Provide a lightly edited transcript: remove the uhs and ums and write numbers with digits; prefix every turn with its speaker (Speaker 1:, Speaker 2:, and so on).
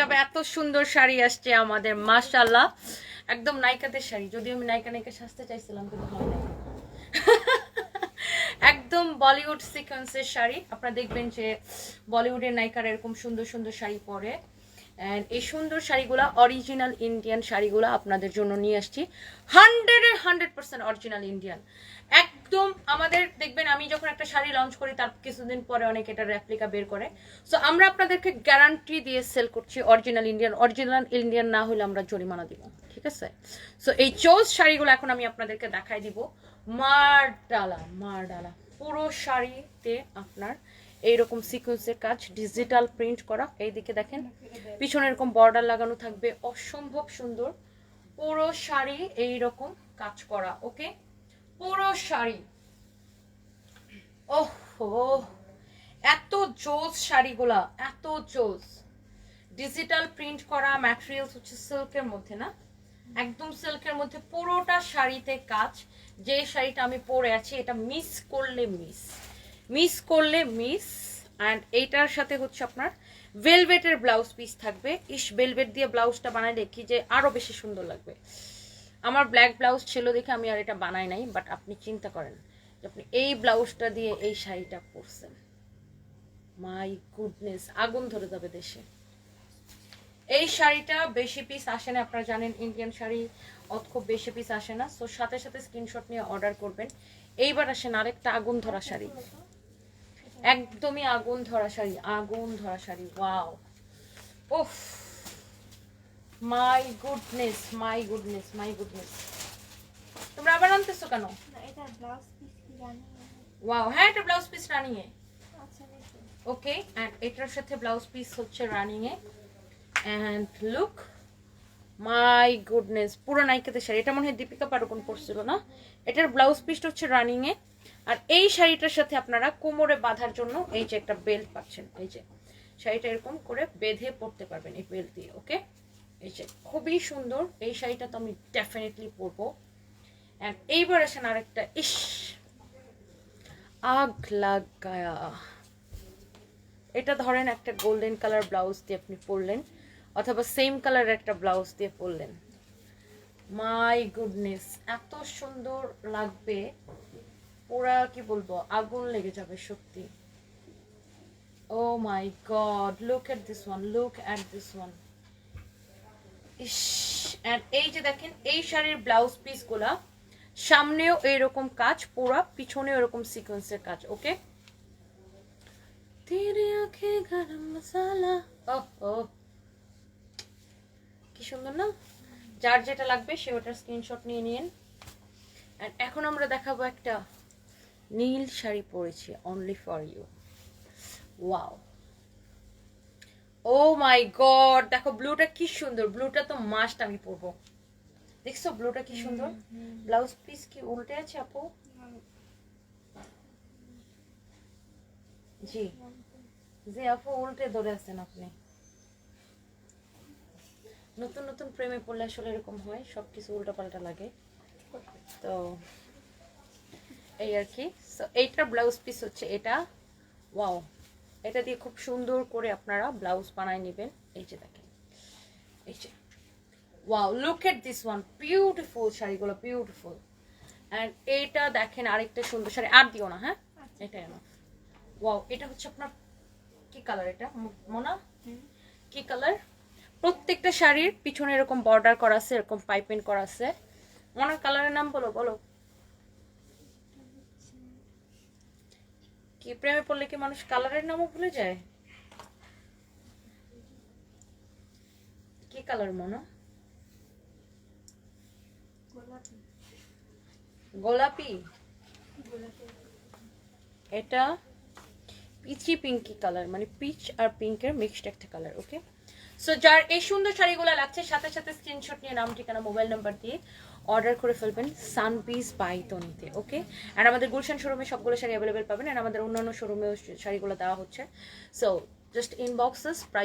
Speaker 1: যাবে। এত সুন্দর শাড়ি আসছে আমাদের, মাশাআল্লাহ, একদম নায়িকাদের শাড়ি। যদিও আমি নায়িকা নায়িকা সাজতে চাইছিলাম, কিন্তু হয় নাই। একদম বলিউড সিকোয়েন্সের শাড়ি। আপনারা দেখবেন যে বলিউডের নায়িকারা এরকম সুন্দর সুন্দর শাড়ি পরে। অ্যান্ড এই সুন্দর শাড়িগুলা অরিজিনাল ইন্ডিয়ান শাড়িগুলা আপনাদের জন্য নিয়ে আসছি। 100% অরিজিনাল ইন্ডিয়ান। একদম আমাদের দেখবেন, আমি যখন একটা শাড়ি লঞ্চ করি তার কিছুদিন পরে অনেক এটা রেপ্লিকা বের করে। সো আমরা আপনাদেরকে গ্যারান্টি দিয়ে সেল করছি অরিজিনাল ইন্ডিয়ান। অরিজিনাল ইন্ডিয়ান না হলে আমরা জরিমানা দিব, ঠিক আছে? সো এই চোজ শাড়িগুলো এখন আমি আপনাদেরকে দেখাই দিব। মারডালা মারডালা পুরো শাড়িতে আপনার এইরকম সিকোয়েন্সের কাজ, ডিজিটাল প্রিন্ট করা। এইদিকে দেখেন পিছনে এরকম বর্ডার লাগানো থাকবে, অসম্ভব সুন্দর। পুরো শাড়ি এইরকম কাজ করা, ওকে? পুরো শাড়ি, ওহো, এত জোস শাড়িগুলা, এত জোস। ডিজিটাল প্রিন্ট করা, ম্যাটেরিয়ালস হচ্ছে সিল্কের মধ্যে, না একদম সিল্কের মধ্যে পুরোটা শাড়িতে কাজ। যে শাড়িটা আমি পরে আছি এটা মিস করলে মিস। অ্যান্ড এইটার সাথে হচ্ছে আপনার ভেলভেটের ব্লাউজ পিস থাকবে। ভেলভেট দিয়ে ব্লাউজটা বানাইলে কি যে আরো বেশি সুন্দর লাগবে। আমার ব্ল্যাক ব্লাউজ ছিল দেখে আমি আর এটা বানাই নাই, বাট আপনি চিন্তা করেন যে আপনি এই ব্লাউজটা দিয়ে এই শাড়িটা পরছেন, মাই গুডনেস, আগুন ধরে যাবে দেশে। এই শাড়িটা বেশি পিস আসে না, আপনারা জানেন ইন্ডিয়ান শাড়ি খুব বেশি পিস আসে না। সো সাথে সাথে স্ক্রিনশট নিয়ে অর্ডার করবেন। এইবার আসেন আরেকটা আগুন ধরা শাড়ি, একদমই আগুন ধরা শাড়ি, আগুন ধরা শাড়ি। ওয়াও, ওফ, my goodness, my goodness, my goodness. তোমরা আবার আনতেছো কেন? ওয়াও, হ্যাঁ এটা ব্লাউজ পিস রানিং এ। ওকে, এন্ড এটার সাথে ব্লাউজ পিস হচ্ছে রানিং এ। এন্ড লুক, মাই গুডনেস, পুরো নায়িকাদের শাড়ি। এটা মনে হয় দীপিকা পাড়ুকোন পরছিল না? এটার ব্লাউজ পিসটা হচ্ছে রানিং এ। আর এই শাড়িটার সাথে আপনারা কোমরে বাঁধার জন্য এই যে একটা বেল্ট পাচ্ছেন। এই যে শাড়িটা এরকম করে বেঁধে পরতে পারবেন এই বেল্ট দিয়ে, ওকে? এই যে খুবই সুন্দর এই শাড়িটা, তো আমি ডেফিনেটলি পরবো। এন্ড এইবার আসেন আরেকটা, ইস আগ লাগায়া। এটা ধরেন একটা গোল্ডেন কালার ব্লাউজ দিয়ে আপনি পরলেন, অথবা সেম কালার একটা ব্লাউজ দিয়ে পরলেন, মাই গুডনেস এত সুন্দর লাগবে, পুরা কি বলবো, আগুন লেগে যাবে সত্যি। Oh my God, look at this one, look at this one. ইস, এন্ড এই যে দেখেন এই শাড়ির ব্লাউজ পিস গুলা সামনেও এইরকম কাজ, পুরা পিছনেও এরকম সিকোয়েন্সের কাজ, ওকে? তেরে আঁখে গরম মশালা, ওহ কি সুন্দর না? যার যেটা লাগবে সে ওটার স্ক্রিনশট নিয়ে নিন। এন্ড এখন আমরা দেখাবো একটা নীল শাড়ি পরেছি, only for you. Wow, oh my god, দেখো ব্লুটা কি সুন্দর, ব্লুটা তো মাস্ট আমি পরবো। দেখছো ব্লুটা কি সুন্দর? ব্লাউজ পিস কি উল্টে আছে আপু? জি জি আপু, উল্টে ধরে আছেন আপনি। নতুন নতুন প্রেমে পড়লে আসলে এরকম হয়, সবকিছু উল্টা পাল্টা লাগে। তো এই আর কি। সো এইটার ব্লাউজ পিস হচ্ছে এটা। ওয়াও, এটা দিয়ে খুব সুন্দর করে আপনারা ব্লাউজ বানায় নেবেন। এই যে দেখেন, এই যে wow, look at this one, beautiful শাড়িগুলো, বিউটিফুল। এন্ড এইটা দেখেন আরেকটা সুন্দর শাড়ি, আর দিও না, হ্যাঁ এটাই না। ওয়াও, এটা হচ্ছে আপনার কি কালার, এটা মোনা কি কালার? প্রত্যেকটা শাড়ির পিছনে এরকম বর্ডার করা আছে, এরকম পাইপিং করা আছে। মোনার কালারের নাম বলো, বলো। কি প্রেমে পড়লে কি মানুষ কালারের নামও ভুলে যায়? কি কালার মোনা? গোলাপি। এটা পিচি পিঙ্কি কালার, মানে পিচ আর পিঙ্কের মিক্সড একটা কালার, ওকে? সো যার এই সুন্দর শাড়িগুলো লাগছে সাথে সাথে স্ক্রিনশট নিয়ে নাম ঠিকানা মোবাইল নাম্বার দিয়ে অর্ডার করে ফেলবেন সানপিস বাই তনিতে, ওকে? আর আমাদের গুলশান শোরুমে সবগুলো শাড়ি অ্যাভেলেবেল পাবেন, আর আমাদের অন্যান্য শোরুমেও শাড়িগুলো দেওয়া হচ্ছে। So just inboxes price